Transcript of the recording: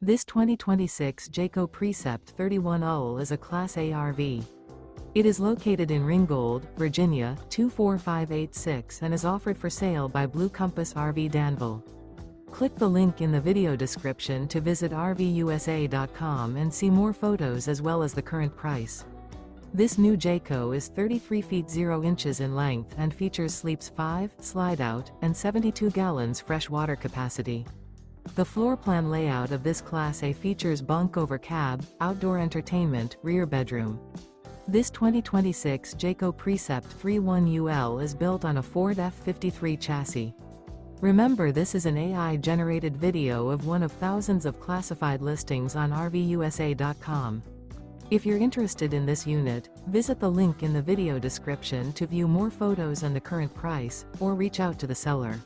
This 2026 Jayco Precept 31UL is a Class A RV. It is located in Ringgold, Virginia, 24586 and is offered for sale by Blue Compass RV Danville. Click the link in the video description to visit RVUSA.com and see more photos as well as the current price. This new Jayco is 33 feet 0 inches in length and features sleeps 5, Slideout, and 72 gallons fresh water capacity. The floor plan layout of this Class A features bunk over cab, outdoor entertainment, rear bedroom. This 2026 Jayco Precept 31UL is built on a Ford F53 chassis. Remember, this is an AI-generated video of one of thousands of classified listings on RVUSA.com. If you're interested in this unit, visit the link in the video description to view more photos and the current price, or reach out to the seller.